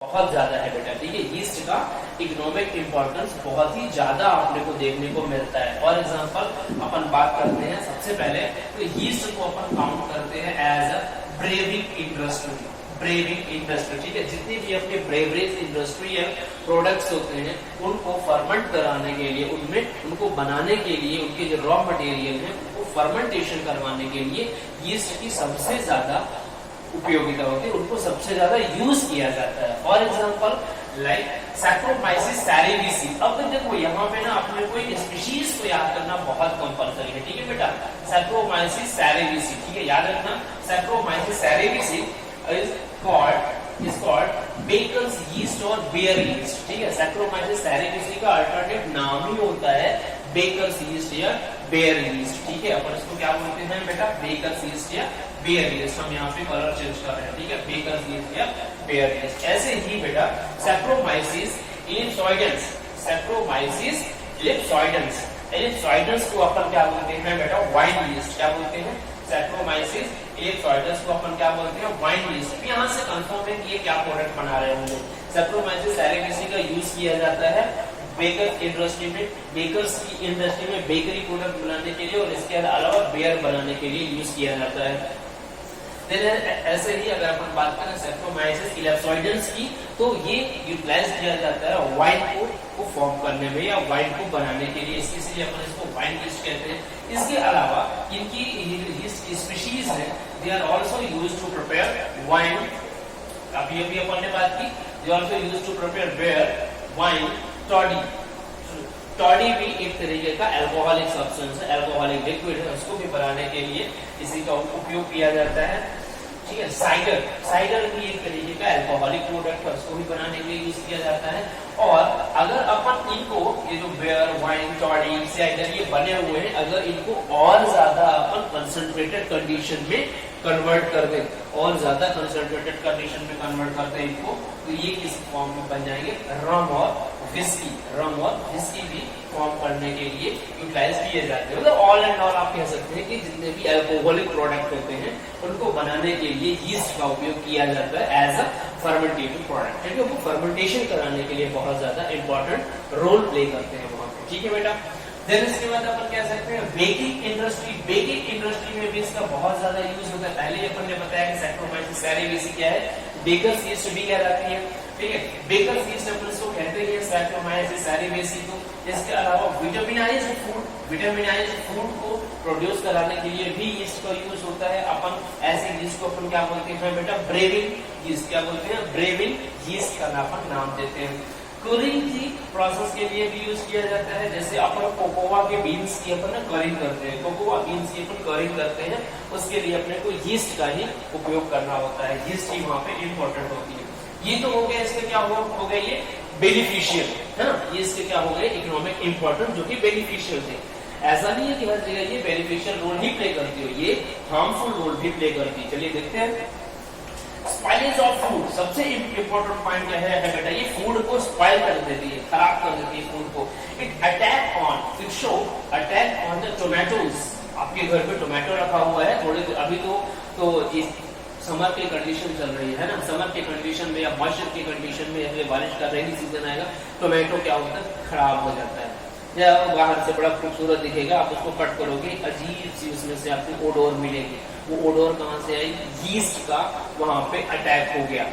बहुत ज्यादा है बेटा, ठीक है। यीस्ट का इकोनॉमिक इंपॉर्टेंस बहुत ही ज्यादा आपने को देखने को मिलता है। फॉर एग्जांपल अपन बात करते हैं सबसे पहले तो यीस्ट को अपन काउंट करते हैं as a brewing industry, brewing industry, ठीक है। जितनी भी अपने ब्रेवरेज इंडस्ट्रियल प्रोडक्ट्स होते हैं उनको फर्मेंट कराने के लिए, उनमें उनको बनाने के लिए, उनके जो रॉ मटेरियल है उनको फर्मेंटेशन करवाने के लिए यीस्ट की सबसे ज्यादा उपयोगिता होती है, उनको सबसे ज्यादा यूज किया जाता है। For example like saccharomyces cerevisiae. अब देखो यहाँ पे ना अपने कोई स्पीशीज को याद करना बहुत कंपल्सरी है, ठीक है बेटा। सैक्रोमाइसिस सेरेविसी, ठीक है, याद रखना। Saccharomyces cerevisiae is called baker's yeast और बेयर यीस्ट, ठीक है। सैक्रोमाइसिस सेरेविसी का अल्टरनेट नाम ही होता है बेकर्स यीस्ट या बेयर यीस्ट, ठीक है। अपन इसको क्या बोलते हैं बेटा, बेकर्स यीस्ट या बेयर यीस्ट। हम यहाँ पे कलर चेंज कर रहे हैं, ठीक है, बेकर्स यीस्ट या बेयर यीस्ट। ऐसे ही बेटा सैक्रोमाइसिस इलिप्सॉइडेंस, सैक्रोमाइसिस इलिप्सॉइडेंस, इलिप्सॉइडेंस को अपन क्या बोलते हैं बेटा, वाइन यीस्ट। क्या बोलते हैं, सैक्रोमाइसिस इलिप्सॉइडेंस को अपन क्या बोलते हैं, वाइन यीस्ट। यहाँ से कंफर्म है कि ये क्या प्रोडक्ट बना रहे होंगे। सैक्रोमाइसिस सेरेविसी का यूज किया जाता है बेकर इंडस्ट्री में, बेकर्स की इंडस्ट्री में बेकरी प्रोडक्ट बनाने के लिए, और इसके अलावा बेयर बनाने के लिए यूज किया जाता है। ऐसे ही अगर अपन बात करें सैक्रोमाइसिस इलिप्सॉइडेंस की, तो ये यूटिलाइज किया जाता है वाइन को फॉर्म करने में या वाइन को बनाने के लिए, इसलिए अपन इसको वाइन यीस्ट कहते हैं। इसके अलावा इनकी स्पीशीज है, they are also used to prepare wine. अभी अपन ने बात की, they also used to prepare beer, wine, toddy. Toddy भी एक तरीके का अल्कोहलिक सब्सटेंस है, अल्कोहलिक लिक्विड है, उसको भी बनाने के लिए इसी का उपयोग किया जाता है, ठीक है। साइडर, साइडर भी एक तरीके का अल्कोहलिक प्रोडक्ट है, उसको भी बनाने के लिए यूज किया जाता है। और अगर अपन इनको, ये जो बेयर, वाइन, टॉडी, साइडर ये बने हुए हैं, अगर इनको और ज्यादा अपन कंसंट्रेटेड कंडीशन में कन्वर्ट कर दे, और ज्यादा कंसंट्रेटेड कंडीशन में कन्वर्ट करते हैं इनको, तो ये किस फॉर्म में बन जाएंगे, रम और विस्की। रम और विस्की भी फॉर्म करने के लिए यूटिलाइज किए जाते हैं। मतलब ऑल एंड ऑल आप कह सकते हैं कि जितने भी अल्कोहलिक प्रोडक्ट होते हैं उनको बनाने के लिए यीस्ट का उपयोग किया जाता है एज अ फर्मेंटेटिव प्रोडक्ट, ठीक है। वो फर्मेंटेशन कराने के लिए बहुत ज्यादा इंपॉर्टेंट रोल प्ले करते हैं वहां पे, ठीक है बेटा। देन इसके बाद अपन कह सकते हैं बेकिंग इंडस्ट्री। बेकिंग इंडस्ट्री में भी इसका बहुत ज्यादा यूज होता है। पहले अपन ने बताया कि सैक्रोमाइसिस सेरेविसी क्या है, बेकर्स यीस्ट भी कहलाती है, ठीक है। बेकर्स यीस्ट अपन इसको कहते हैं सैक्रोमाइसिस सेरेविसी को। इसके अलावा विटामिनाइज्ड फूड, विटामिनाइज्ड फूड को प्रोड्यूस कराने के लिए भी यीस्ट का यूज होता है। अपन ऐसे यीस्ट को अपन क्या बोलते हैं बेटा, ब्रेविंग यीस्ट। क्या बोलते हैं, ब्रेविंग यीस्ट का अपन नाम देते हैं। क्यूरिंग की प्रोसेस के लिए भी यूज किया जाता है, जैसे अपन कोकोआ के बीन्स की अपन क्यूरिंग करते हैं, कोकोआ बीन्स की अपन क्यूरिंग करते हैं, उसके लिए अपने को यीस्ट का ही उपयोग करना होता है। यीस्ट ही वहां पे इंपॉर्टेंट होती है। ये तो हो गया, इसके क्या हो गया, ये बेनिफिशियल है ना, ये इसके क्या हो गए, इकोनॉमिक इंपॉर्टेंट, जो कि बेनिफिशियल थे। ऐसा नहीं है कि हर जगह ये बेनिफिशियल रोल ही प्ले करती हो, ये हार्मफुल रोल भी प्ले करती है। चलिए देखते हैं स्पाइलेज ऑफ फूड। सबसे इंपॉर्टेंट पॉइंट क्या है बेटा, ये फूड को स्पाइल कर देती है, खराब कर देती है फूड को। It attack on, it show attack on the tomatoes. आपके घर पे टोमेटो रखा हुआ है, थोड़े अभी तो इस समर की कंडीशन चल रही है ना, समर के कंडीशन में या मॉइस्चर की कंडीशन में, या बारिश का रेनी सीजन आएगा, टोमेटो क्या होता है, खराब हो जाता है। या बाहर से बड़ा खूबसूरत दिखेगा, आप उसको कट करोगे, अजीब सी उसमें से आपको ओडोर मिलेगी। वो ओडोर कहाँ से आई, यीस्ट का वहां पे अटैक हो गया,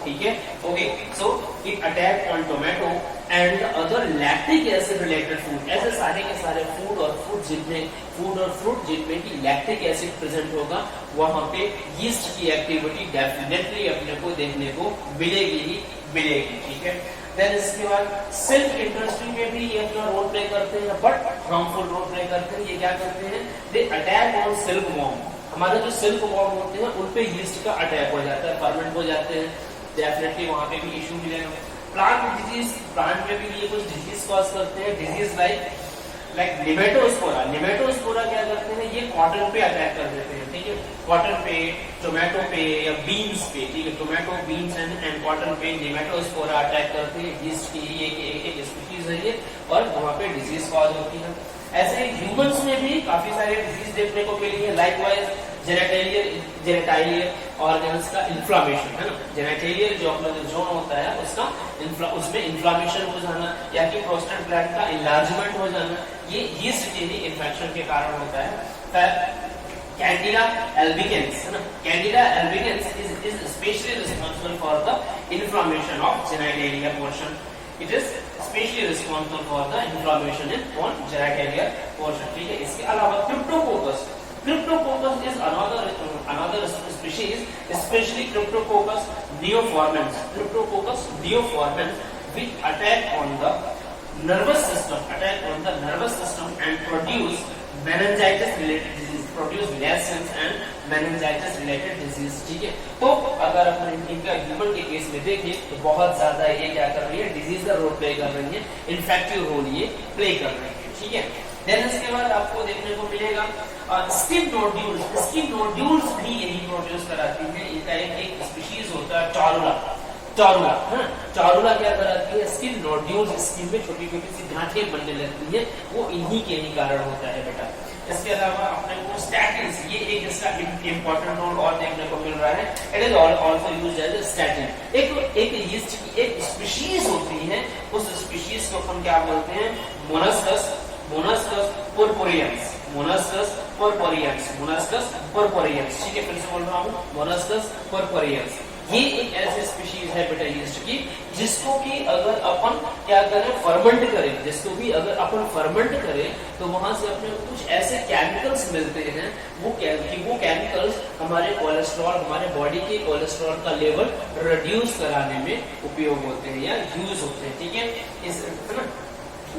ठीक है। Okay, so it attack on tomato and other lactic acid related food. ऐसे सारे के सारे फूड और फ्रूट जिनमें की लैक्टिक एसिड प्रेजेंट होगा, वहां पे यीस्ट की एक्टिविटी डेफिनेटली अपने को देखने को मिलेगी ही मिलेगी, ठीक है। देन इसके बाद सिल्क इंडस्ट्री में भी ये अपना रोल प्ले करते हैं, बट हार्मफुल रोल प्ले करते हैं। ये क्या करते हैं, they attack on silk worm. हमारे जो सिल्क वॉर्म होते हैं उन पे यीस्ट का अटैक हो जाता है, फर्मेंट हो जाते हैं, डेफिनेटली वहां पे भी इश्यू मिलेगा। प्लांट डिजीज, प्लांट में भी ये कुछ डिजीज कॉज करते हैं, डिजीज लाइक निमेटोस्पोरा। निमेटोस्पोरा क्या करते हैं, ये कॉटन पे अटैक कर देते हैं, ठीक है। कॉटन पे, टोमेटो पे या बीन्स पे, ठीक है, टोमेटो, बीन्स एंड कॉटन पे निमेटोस्पोरा अटैक करते हैं। यीस्ट की एक स्पीशीज है ये, और वहां पे डिजीज कॉज होती है। ऐसे ह्यूमंस में भी काफी सारे डिजीज देखने को मिली है। लाइकवाइज जेनेटाइलियर ऑर्गन्स का इन्फ्लामेशन है ना, जेनेटाइलियर जो अपना जो जोन होता है उसका उसमें इन्फ्लामेशन हो जाना या कि प्रोस्टेट ग्लैंड का इनलार्जमेंट हो जाना, ये यीस्ट के ही इन्फेक्शन के कारण होता है। Candida albicans है ना, Candida albicans is especially responsible for the inflammation of genitalia portion. It is especially responsible for the inflammation on genitalia portion. ठीक है, इसके अलावा Cryptococcus is another species, especially Cryptococcus neoformans. Cryptococcus neoformans which attack on the nervous system and produce meningitis related disease, produce lessons and meningitis related disease. ठीक है, तो अगर अपन इनका human के केस में देखें तो बहुत ज्यादा ये क्या कर रही है, डिजीज का रोल प्ले कर रही है, इन्फेक्टिव रोल ये प्ले कर रही है। ठीक है, देन इसके बाद आपको देखने को मिलेगा स्किन नोड्यूल्स भी यही प्रोड्यूस कराती है। इनका एक स्पीशीज होता है चारुला है ना, चारुला क्या कराती है, स्किन नोड्यूल्स, स्किन में छोटी छोटी सी गांठें बनने लगती है, वो इन्हीं के ही कारण होता है बेटा। इसके अलावा अपने को स्टैटिन्स, ये एक इसका इंपॉर्टेंट रोल और देखने को मिल रहा है। It is also used as a statin. एक यीस्ट की एक स्पीशीज होती है, उस स्पीशीज को अपन क्या बोलते हैं, मोनस्कस पुरपुरियंस। ठीक है, फिर से बोल रहा हूँ, मोनस्कस पुरपुरियंस। ये एक ऐसी स्पीशीज है बेटा यीस्ट की जिसको कि अगर अपन क्या करें, फर्मेंट करें, जिसको भी अगर अपन फर्मेंट करें तो वहां से अपने कुछ ऐसे केमिकल्स मिलते हैं, वो केमिकल्स हमारे कोलेस्ट्रॉल, हमारे बॉडी के कोलेस्ट्रॉल का लेवल रिड्यूस कराने में उपयोग होते हैं या यूज होते हैं। ठीक है, इस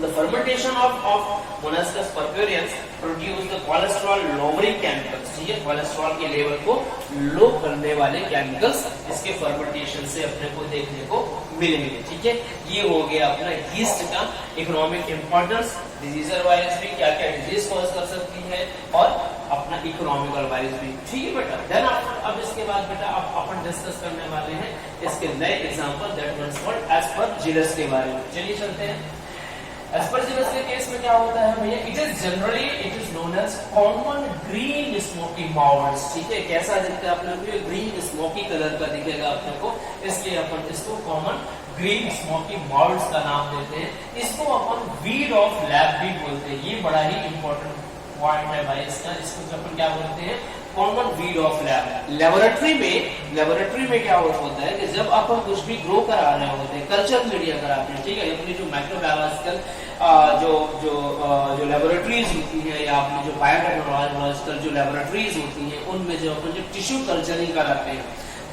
The fermentation of Monoscus purpureans produce the cholesterol lowering chemicals. ठीक है, कोलेस्ट्रॉल के लेवल को लो करने वाले केमिकल्स इसके फर्मेंटेशन से अपने को देखने को मिलेंगे। ठीक है, ये हो गया अपना यीस्ट का इकोनॉमिक इंपॉर्टेंस, डिजीजर वाइज भी क्या क्या डिजीज कॉज कर सकती है और अपना इकोनॉमिकल वाइज भी। ठीक है बेटा, देन अब इसके बाद बेटा अपन डिस्कस करने वाले हैं इसके नए example, that means called Aspergillus के बारे में। चलिए चलते हैं। एस्परजिलस के केस में क्या होता है भैया, it is known as common green smoky moulds. ठीक है, कैसा दिखता है अपने को, ग्रीन स्मोकी कलर का दिखेगा अपने को, इसलिए अपन इसको कॉमन ग्रीन स्मोकी माउल्ड्स का नाम देते हैं। इसको अपन वीड ऑफ लैब भी बोलते हैं, ये बड़ा ही इंपॉर्टेंट पॉइंट है भाई इसका। इसको अपन क्या बोलते हैं, common weed of lab. Laboratory में क्या होता है कि जब अपन कुछ भी ग्रो करा रहे होते हैं, कल्चर मीडिया कराते हैं, ठीक है, अपनी जो माइक्रोबायोलॉजिकल जो लेबोरेटरीज होती है या अपनी जो बायोटेक्नोलॉजिकल जो लेबोरेटरीज होती हैं, उनमें जो अपन जो टिश्यू कल्चरिंग कराते हैं,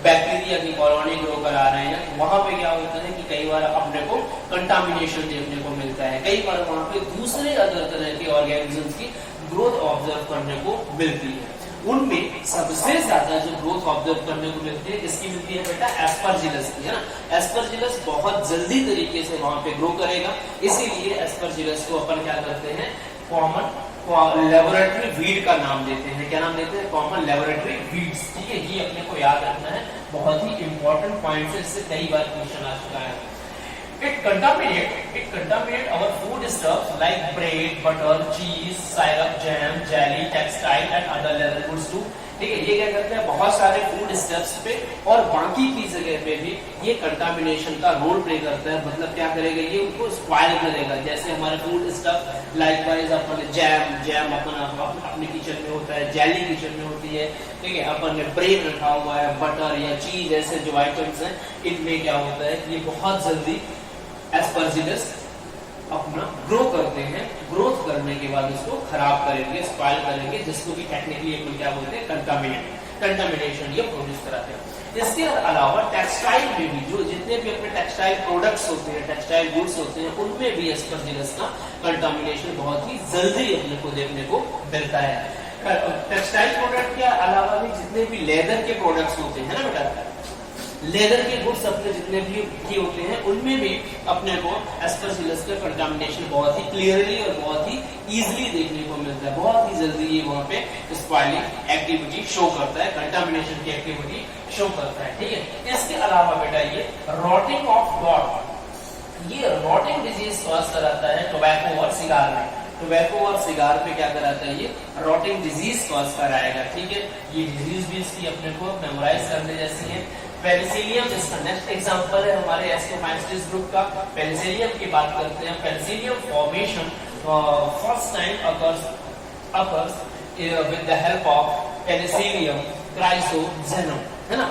बैक्टीरिया की कॉलोनी ग्रो करा रहे हैं, वहां पे क्या होता है कि कई बार अपने को कंटामिनेशन देखने को मिलता है, कई बार वहां पे दूसरे अदर तरह के ऑर्गेनिजम्स की ग्रोथ ऑब्जर्व करने को मिलती है। उनमें सबसे ज्यादा जो ग्रोथ ऑब्जर्व करने को मिलती है, किसकी मिलती है बेटा, एस्परजिलस की, है ना। एस्परजिलस बहुत जल्दी तरीके से वहां पे ग्रो करेगा, इसीलिए एस्परजिलस को अपन क्या करते हैं, कॉमन लेबोरेटरी वीड का नाम देते हैं। क्या नाम देते हैं, कॉमन लेबोरेटरी वीड्स। ठीक है, ये अपने को याद रखना है, बहुत ही इंपॉर्टेंट पॉइंट है, इससे कई बार क्वेश्चन आ चुका है। It contaminate our food stuffs like bread, butter, cheese, syrup, jam, jelly, textile and other leather goods too. ठीक है, ये क्या करते हैं, बहुत सारे फूड स्टेप्स पे और बाकी की जगह पे भी ये कंटामिनेशन का रोल प्ले करता है। मतलब क्या करेगा, ये उनको स्पॉइल करेगा। जैसे हमारे फूड स्टफ लाइकवाइज अपन जैम अपन अपने किचन में होता है, जेली किचन में होती है, ठीक है, अपन ने ब्रेड रखा हुआ है, बटर या चीज ऐसे जो आइटम्स हैं, इनमें क्या होता है कि ये बहुत जल्दी एस्परजिलस अपना ग्रो करते हैं, ग्रोथ करने के बाद इसको खराब करेंगे, स्पॉइल करेंगे, जिसको भी टेक्निकली अपन क्या बोलते हैं, कंटामिनेशन ये प्रोड्यूस कराते हैं। इसके अलावा टेक्सटाइल में भी जो जितने भी अपने टेक्सटाइल प्रोडक्ट्स होते हैं, टेक्सटाइल गुड्स होते हैं, उनमें भी एस्परजिलस का कंटामिनेशन बहुत ही जल्दी अपने को देखने को मिलता है। टेक्सटाइल प्रोडक्ट के अलावा भी जितने भी लेदर के प्रोडक्ट्स होते हैं ना बेटा, लेदर के गुड्स अपने जितने भी होते हैं, उनमें भी अपने को एस्परजिलस का कंटामिनेशन बहुत ही क्लियरली और बहुत ही इजीली देखने को मिलता है। बहुत ही जल्दी ये वहां पे स्पॉइलिंग एक्टिविटी शो करता है, कंटामिनेशन की एक्टिविटी शो करता है। ठीक है, इसके अलावा बेटा ये रॉटिंग ऑफ डॉट, ये रॉटिंग डिजीज कॉज कराता है टोबैको और सिगार में। टोबैको और सिगार पे क्या कराता है, ये रॉटिंग डिजीज कॉज कराएगा। ठीक है, ये डिजीज भी इसकी अपने को मेमोराइज करने जैसी है। पेनिसिलियम इसका नेक्स्ट एग्जांपल है हमारे एस्कोमाइसिस ग्रुप का। पेनिसिलियम की बात करते हैं। Penicillium formation first time occurs with the help of Penicillium chrysogenum, है ना।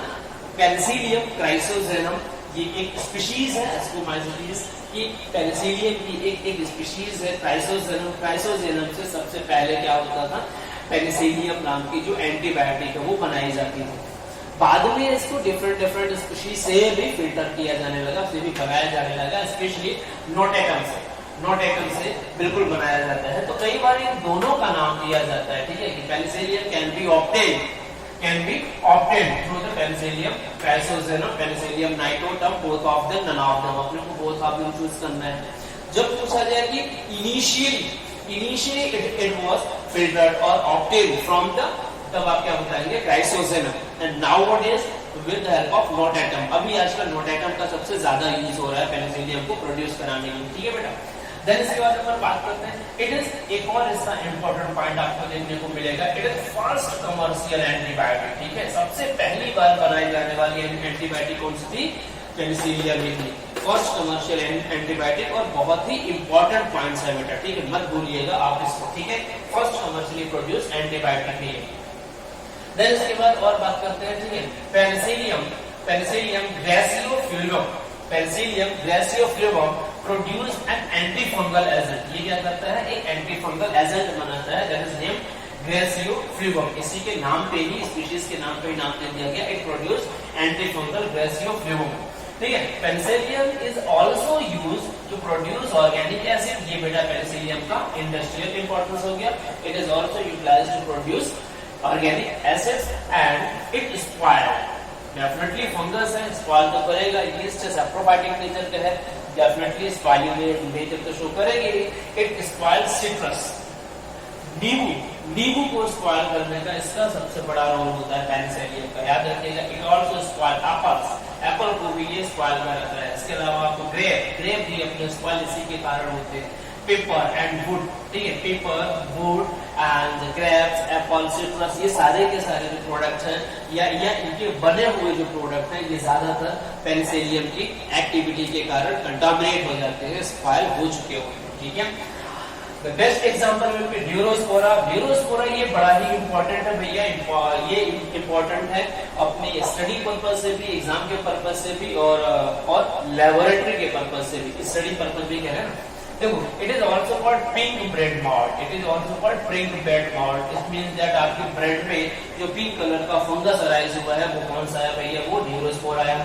Penicillium chrysogenum ये एक स्पीशीज है एस्कोमाइसिस की, पेनिसिलियम की एक स्पीशीज है। क्राइसोजेनम से सबसे पहले क्या होता था, पेनिसिलियम नाम की जो एंटीबायोटिक है वो बनाई जाती थी। बाद में इसको डिफरेंट स्पीशीज से भी फिल्टर किया जाने लगा, उसे भी बनाया जाने लगा, स्पेशली नोटेकम से बिल्कुल बनाया जाता है। तो कई बार इन दोनों का नाम दिया जाता है। ठीक है, कि Penicillium can be obtained through the Penicillium chrysogenum, Penicillium nitotum, both of them, none of them। अपने को both of them चूज करना है। जब पूछा जाए कि initially it was filtered or obtained from the, तब आप क्या बताएंगे, chrysogenum, and nowadays with the help of notatum। अभी आजकल notatum का सबसे ज्यादा यूज हो रहा है पेनिसिलियम को प्रोड्यूस कराने के लिए। ठीक है बेटा, देन इसके बाद अपन बात करते हैं, इट इज एक और इसका इंपॉर्टेंट पॉइंट आपको देखने को मिलेगा, it is first commercial antibiotic. ठीक है, सबसे पहली बार बनाई जाने वाली एंटीबायोटिक कौन सी थी, पेनिसिलियम ही थी, फर्स्ट कमर्शियल एंटीबायोटिक। और बहुत ही इंपॉर्टेंट पॉइंट्स है बेटा, ठीक है, मत भूलिएगा आप इसको। ठीक है, फर्स्ट कमर्शियली प्रोड्यूस एंटीबायोटिक ही है। देन इसके बाद और बात करते हैं, ठीक है, Penicillium griseofulvum produce an antifungal agent. ये क्या करता है, एक एंटीफंगल एजेंट बनाता है, दैट इज नेम ग्रेसियोफ्लुवम। इसी के नाम पे ही, स्पीशीज के नाम पे ही नाम दे दिया गया, इट प्रोड्यूस एंटीफंगल ग्रेसियोफ्लुवम। ठीक है, Penicillium is also used to produce organic acid. ये बेटा पेनिसिलियम का इंडस्ट्रियल इंपॉर्टेंस हो गया। It is also utilized to produce organic acids and it spoil. Definitely fungus है, स्पॉइल तो करेगा, यीस्ट सैप्रोफाइटिक नेचर का है, डेफिनेटली स्पॉइलिंग नेचर तो शो करेगी। इट स्पॉइल सिट्रस, नींबू को स्पॉइल करने का इसका सबसे बड़ा रोल होता है पेनिसिलियम का, याद रखिएगा। इट आल्सो स्पॉइल एप्पल को भी ये स्पॉइल कर रहा है। इसके अलावा आपको ग्रेप भी अपने स्पॉइल इसी के कारण होते हैं। पेपर एंड वुड, ठीक है, paper, would and grapes, Apple, citrus, ये सारे के सारे जो प्रोडक्ट्स हैं या इनके बने हुए जो प्रोडक्ट हैं, ये ज्यादातर पेनिसिलियम की एक्टिविटी के कारण कंटामिनेट हो जाते हैं, स्पॉइल हो चुके होते हैं। ठीक है, the best example will be Neurospora. Neurospora ये बड़ा ही इंपॉर्टेंट है भैया, ये इंपॉर्टेंट है अपने स्टडी पर्पज से भी, एग्जाम के पर्पज से भी और लेबोरेटरी के पर्पज से भी। स्टडी पर्पज भी कह रहे हैं ना, देखो, it is also called pink bread malt. It is also called pink bread malt. It means that आपकी ब्रेड में जो पिंक कलर का फंगस अराइज हुआ है वो कौन सा है भैया, वो ड्यूरोस्पोरा है।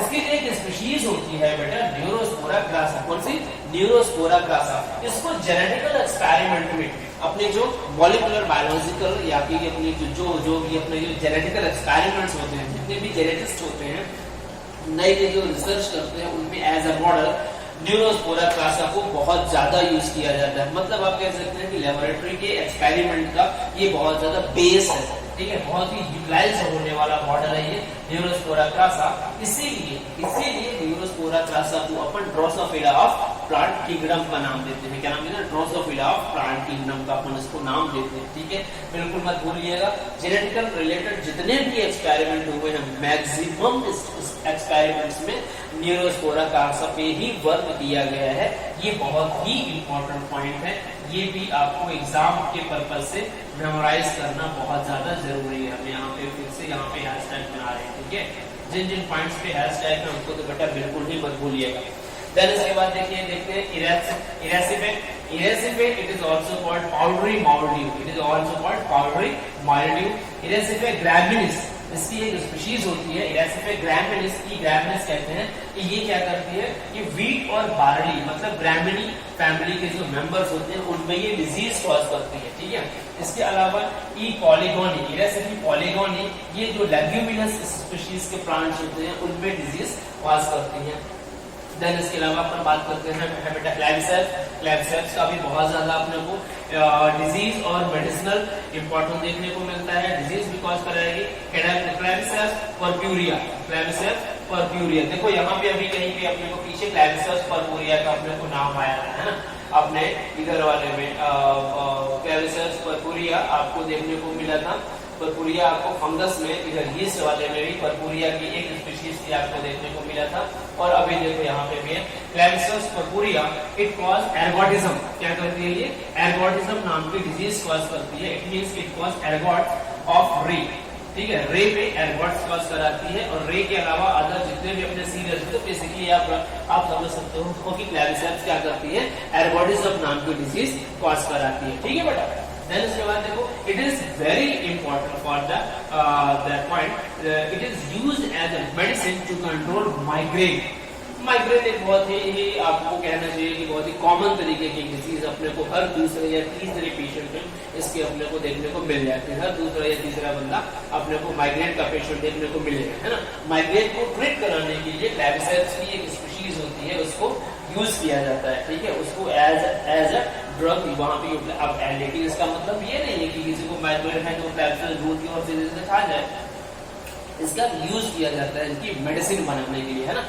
इसकी एक स्पीशीज होती है बेटा न्यूरोस्पोरा ग्रासा। कौन सी, न्यूरोस्पोरा ग्रासा। इसको जेनेटिकल एक्सपेरिमेंट में अपने जो मॉलिक्यूलर बायोलॉजिकल या फिर अपनी जो भी अपने जो जेनेटिकल एक्सपेरिमेंट्स होते हैं, जितने भी जेनेटिस्ट होते हैं नए जो रिसर्च करते हैं, उनमें एज अ मॉडल न्यूरोस्पोरा ग्रासा को बहुत ज्यादा यूज किया जाता है। मतलब आप कह सकते हैं कि लेबोरेटरी के एक्सपेरिमेंट का ये बहुत ज्यादा बेस है। ठीक है, बहुत ही यूटिलाइज होने वाला मॉडल है ये न्यूरोस्पोरा ग्रासा। इसीलिए न्यूरोस्पोरा ग्रासा को अपन ड्रोसोफिला ऑफ प्लांट किंगडम का नाम देते हैं। क्या नाम देते हैं, ड्रोसोफिला ऑफ प्लांट किंगडम का अपन इसको नाम देते हैं। ठीक है, बिल्कुल मत भूलिएगा। जेनेटिकल रिलेटेड जितने भी एक्सपेरिमेंट हुए हैं, मैक्सिमम एक्सपेरिमेंट्स में न्यूरोस्पोरा ग्रासा पे ही वर्क किया गया है। ये बहुत ही इंपॉर्टेंट पॉइंट है, ये भी आपको एग्जाम के पर्पज से मेमोराइज करना बहुत ज्यादा जरूरी है। हम यहाँ पे फिर से यहाँ पे हैशटैग बना रहे हैं। ठीक है, जिन पॉइंट्स पे हैशटैग है उनको तो बेटा बिल्कुल ही मत भूलिएगा। देन इसके बाद देखते हैं Erysiphe. It is also called powdery mildew. It is also called powdery mildew. Erysiphe graminis इसकी एक स्पीशीज होती है, इरेसिफे ग्रैमिनिस की। ग्रैमिनिस कहते हैं कि ये क्या करती है कि वीट और बार्ली मतलब ग्रैमिनी फैमिली के जो मेंबर्स होते हैं उनमें ये डिजीज कॉज करती है। ठीक है, इसके अलावा ई पॉलीगोनी, इरेसिफे पॉलीगोनी, ये जो लेग्यूमिनस स्पीशीज के प्लांट्स होते हैं उनमें डिजीज कॉज करती है। देन इसके अलावा अपन बात करते हैं बेटा क्लैबसेप्स का भी बहुत ज्यादा अपने को डिजीज और मेडिसिनल इंपॉर्टेंस देखने को मिलता है। डिजीज भी कॉज कराएगी क्लैबसेप्स पर्प्यूरिया। देखो यहाँ पे अभी कहीं पे अपने को पीछे क्लैबसेप्स पर्प्यूरिया का अपने को नाम आया है ना। अपने इधर वाले में क्लेविसेप्स परपुरिया आपको देखने को मिला था। परपुरिया आपको फंगस में, इधर यीस्ट वाले में भी परपुरिया की एक स्पीशीज थी आपको देखने को मिला था। और अभी देखो यहाँ पे भी है क्लेविसेप्स परपुरिया, इट कॉज एर्गोटिज्म। क्या करती है ये? एर्गोटिज्म नाम की डिजीज कॉज करती है। It means it cause ergot of रे, ठीक है, रे पे एर्गोट्स कॉज कराती है। और रे के अलावा अदर जितने भी अपने सीरियस, तो बेसिकली आप समझ सकते हो कि क्लेविसेप्स क्या करती है? एर्गोटिज्म नाम की डिजीज कॉज कराती है, ठीक है बेटा। देन इसके बाद देखो, it is very important for that point, it is used as a medicine to control migraine. Migraine एक बहुत ही आपको कहना चाहिए कि बहुत ही कॉमन तरीके की डिजीज, अपने को हर दूसरे या तीसरे पेशेंट में इसके अपने को देखने को मिल जाती है। हर दूसरा या तीसरा बंदा अपने को माइग्रेन का पेशेंट देखने को मिलेगा, है ना। माइग्रेन को ट्रीट कराने के लिए क्लेविसेप्स की एक स्पीशीज होती है, उसको यूज किया जाता है, ठीक है, उसको एज अ ड्रग वहां पे। अब लेकिन इसका मतलब ये नहीं है कि किसी को माइग्रेन है तो क्लेविसेप्स दूध की और सीधे से खा जाए। इसका यूज किया जाता है इनकी मेडिसिन बनाने के लिए, है ना।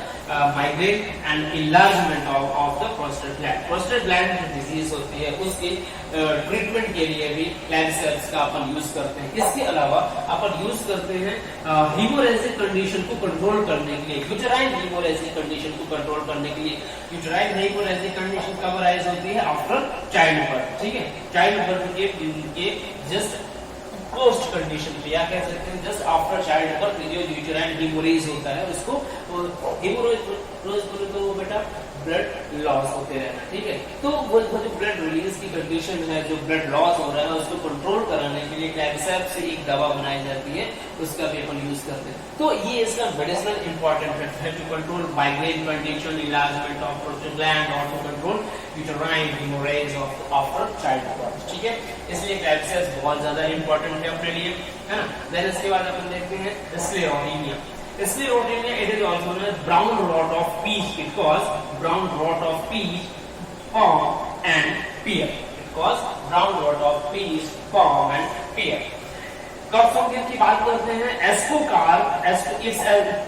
Migraine and enlargement of the prostate gland. Prostate gland जो डिजीज होती है उसके ट्रीटमेंट के लिए भी क्लेविसेप्स का अपन यूज करते हैं। इसके अलावा अपन यूज करते हैं हीमोरेजिक कंडीशन को कंट्रोल करने के लिए, यूटेराइन हीमोरेजिक कंडीशन को कंट्रोल करने के लिए। यूटेराइन हीमोरेजिक कंडीशन कब अराइज होती है? आफ्टर चाइल्ड बर्थ, ठीक है। चाइल्ड बर्थ के जस्ट पोस्ट कंडीशन पे, या कह सकते हैं जस्ट आफ्टर चाइल्ड बर्थ जो यूटेराइन हीमोरेज होता है उसको हीमोरेज बोले तो बेटा ब्लड लॉस होते रहना, ठीक है। तो वो जो ब्लड रिलीज की कंडीशन है, जो ब्लड लॉस हो रहा है, उसको कंट्रोल कराने के लिए क्लेविसेप्स से एक दवा बनाई जाती है, उसका भी अपन यूज करते हैं। तो ये इसका मेडिसिनल इंपॉर्टेंट है to control migraine condition, enlargement of prostate gland और to control uterine haemorrhage of after child birth, ठीक है। इसलिए क्लेविसेप्स बहुत ज्यादा इंपॉर्टेंट है अपने लिए, है ना। देन इसके बाद अपन देखते हैं स्क्लेरोटीनिया। Sclerotinia, it is also known as brown rot of peach. It causes brown rot of peach, palm and pear. It causes brown rot of peach, palm and pear. Cup fungi की बात करते हैं, एस्कोकार।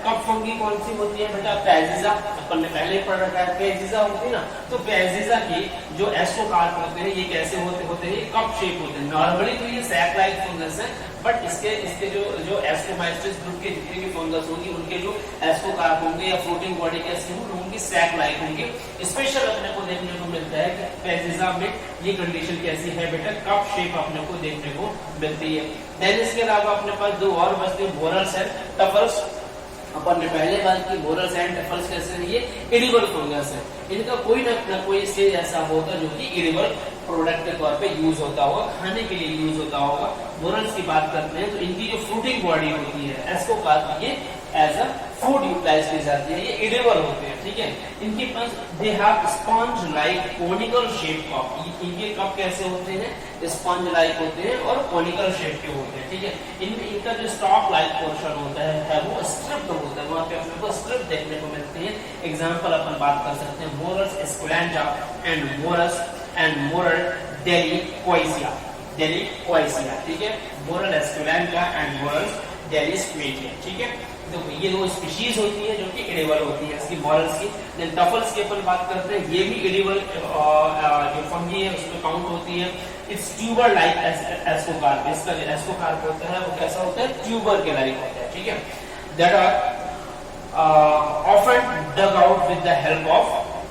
Cup fungi कौन सी होती है बेटा? पैजिजा। अपन ने पहले पढ़ रखा है, पैजिजा होती है ना। तो पैजिजा की जो एस्कोकार होते हैं ये कैसे होते हैं? कप शेप होते हैं। नॉर्मली तो ये सैक लाइक फंगस है, बट इसके जो एस्कोमाइस्टिस ग्रुप के जितने भी फंगस होंगी उनके जो एस्कोकार होंगे या फ्लोटिंग बॉडी कैसी होंगी? सैक लाइक होंगे। स्पेशल अपने को देखने को मिलता है कि पैजिजा में ये कंडीशन कैसी है बेटा? कप शेप अपने को देखने को मिलती है। देन इसके अलावा अपने पास दो और बचते हैं, बोरल्स एंड टफल्स। अपन ने पहले बात की बोरल्स एंड टफल्स कैसे हैं? ये एडिबल फंगस है। इनका कोई ना कोई स्टेज ऐसा होगा जो कि एडिबल प्रोडक्ट के तौर पे यूज होता होगा, खाने के लिए यूज होता होगा। बोरल्स की बात करते हैं तो इनकी जो फ्रूटिंग बॉडी होती है एस्कोकार, ये एज अ फूड यूटिलाइज की जाती है, ये एडिबल होते हैं, ठीक है। इनके पास they have sponge like conical shape cup. इनके कप कैसे होते हैं? स्पंज लाइक होते हैं और कोनिकल शेप के होते हैं, ठीक है। इनका जो स्टॉक लाइक पोर्शन होता है वो स्ट्रिप्ड होता है, वहां पे अपने को स्ट्रिप देखने को मिलती है। एग्जाम्पल अपन बात कर सकते हैं मोरस एस्कुलेंटा एंड मोरल डेलिक्वेसिया, ठीक है। मोरल एस्कुलेंटा एंड मोरल डेलिक्वेसिया, ठीक है। तो ये दो स्पीशीज होती है जो कि एडिबल होती है इसकी मॉरल्स की। देन टफल्स की अपन बात करते हैं, ये भी एडिबल जो फंगी है उसमें काउंट होती है। It's tuber like ascocarp. इसका जो एस्कोकार होता है वो कैसा होता है? ट्यूबर के लाइक होता है, ठीक है। That are often dug out with the help of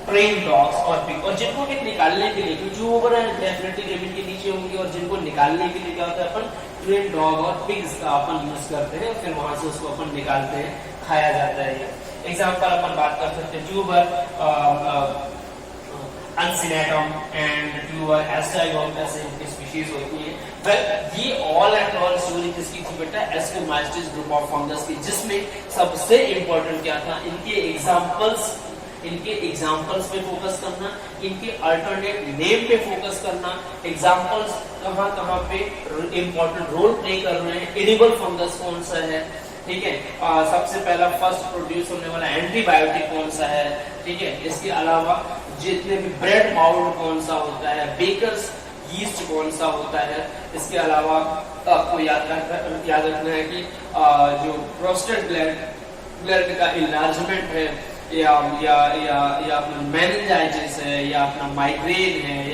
train dogs और पिग। और जिनको कि निकालने के लिए, क्योंकि वो डेफिनेटली जमीन के नीचे होंगे, और जिनको निकालने के लिए क्या होता है? अपन ट्रेन डॉग और पिग्स का अपन यूज करते हैं, फिर वहां से उसको अपन निकालते हैं, खाया जाता है। एग्जाम्पल अपन बात कर सकते हैं ट्यूबर अनसिनेटम एंड ट्यूबर एस्टाइगोम, ऐसे इनकी स्पीशीज होती है। वेल ये ऑल एंड ऑल स्टोरी किसकी थी बेटा? एस्कोमाइस्टिस ग्रुप ऑफ फंगस की, जिसमें सबसे इंपॉर्टेंट क्या था? इनके एग्जाम्पल्स पे फोकस करना, इनके अल्टरनेट नेम पे फोकस करना, एग्जाम्पल्स कहाँ पे इंपॉर्टेंट रोल प्ले कर रहे हैं, एडिबल फंगस कौन सा है, ठीक है। सबसे पहला फर्स्ट प्रोड्यूस होने वाला एंटीबायोटिक कौन सा है, ठीक है। इसके अलावा जितने भी ब्रेड माउल्ड कौन सा होता है, बेकर्स यीस्ट कौन सा होता है। इसके अलावा आपको याद रखना है कि जो प्रोस्टेट ग्लैंड का इलाजमेंट है या अपना मेनिंजाइटिस है, या अपना माइग्रेन है,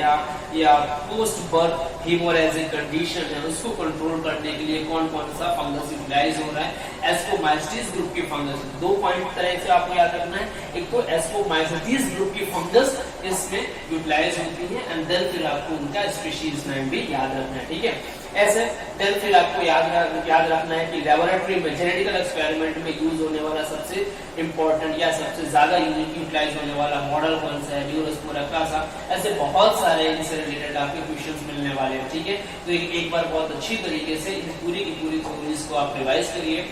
या पोस्ट बर्थ हीमोरेजिक कंडीशन है, उसको कंट्रोल करने के लिए कौन कौन सा फंगस यूटिलाइज हो रहा है। एस्कोमाइसिटीज ग्रुप की फंगस, 2 पॉइंट तरह से आपको याद रखना है। एक तो एस्कोमाइसिटीज ग्रुप की फंगस इसमें यूटिलाइज होती है, एंड देन फिर आपको उनका स्पीशीज नेम भी याद रखना है, ठीक है। ऐसे देन फिर आपको याद रखना है कि लेबोरेटरी में जेनेटिकल एक्सपेरिमेंट में यूज होने वाला सबसे इंपॉर्टेंट या सबसे ज्यादा यूटिलाइज होने वाला मॉडल कौन सा है, न्यूरोस्पोरा कासा। ऐसे बहुत सारे इनसे रिलेटेड आपके क्वेश्चंस मिलने वाले हैं, ठीक है। तो एक बार बहुत अच्छी तरीके से इस पूरी की पूरी थ्योरीज को आप रिवाइज करिए,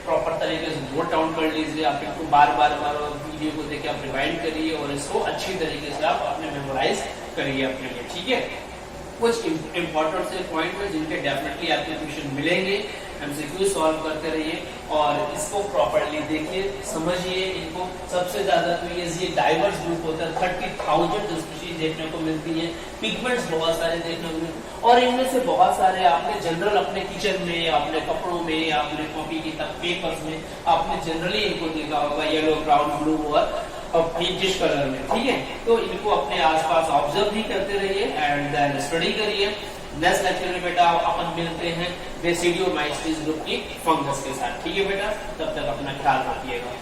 प्रॉपर तरीके से नोट डाउन कर लीजिए। आप इसको बार बार वीडियो को देख के आप रिवाइंड करिए और इसको अच्छी तरीके से आप अपने मेमोराइज करिए अपने लिए, ठीक है। कुछ इंपॉर्टेंट से पॉइंट है जिनके डेफिनेटली आपके क्वेश्चन मिलेंगे, एमसीक्यू सॉल्व करते रहिए और इसको प्रॉपर्ली देखिए, समझिए इनको। सबसे ज्यादा तो ये डाइवर्स ग्रुप होता है, 30,000 स्पीशीज देखने को मिलती है, पिगमेंट्स बहुत सारे देखने को मिलते हैं, और इनमें से बहुत सारे आपने जनरल अपने किचन में या अपने कपड़ों में या अपने कॉपी की पेपर्स में आपने जनरली इनको देखा होगा, येलो, ब्राउन, ब्लू और पिंकिश कलर में, ठीक है। तो इनको अपने आसपास ऑब्जर्व भी करते रहिए एंड देन स्टडी करिए। नेक्स्ट लेक्चर में बेटा अपन मिलते हैं बेसिडियोमाइसीट्स ग्रुप की फंगस के साथ, ठीक है बेटा। तब तक अपना ख्याल रखिएगा।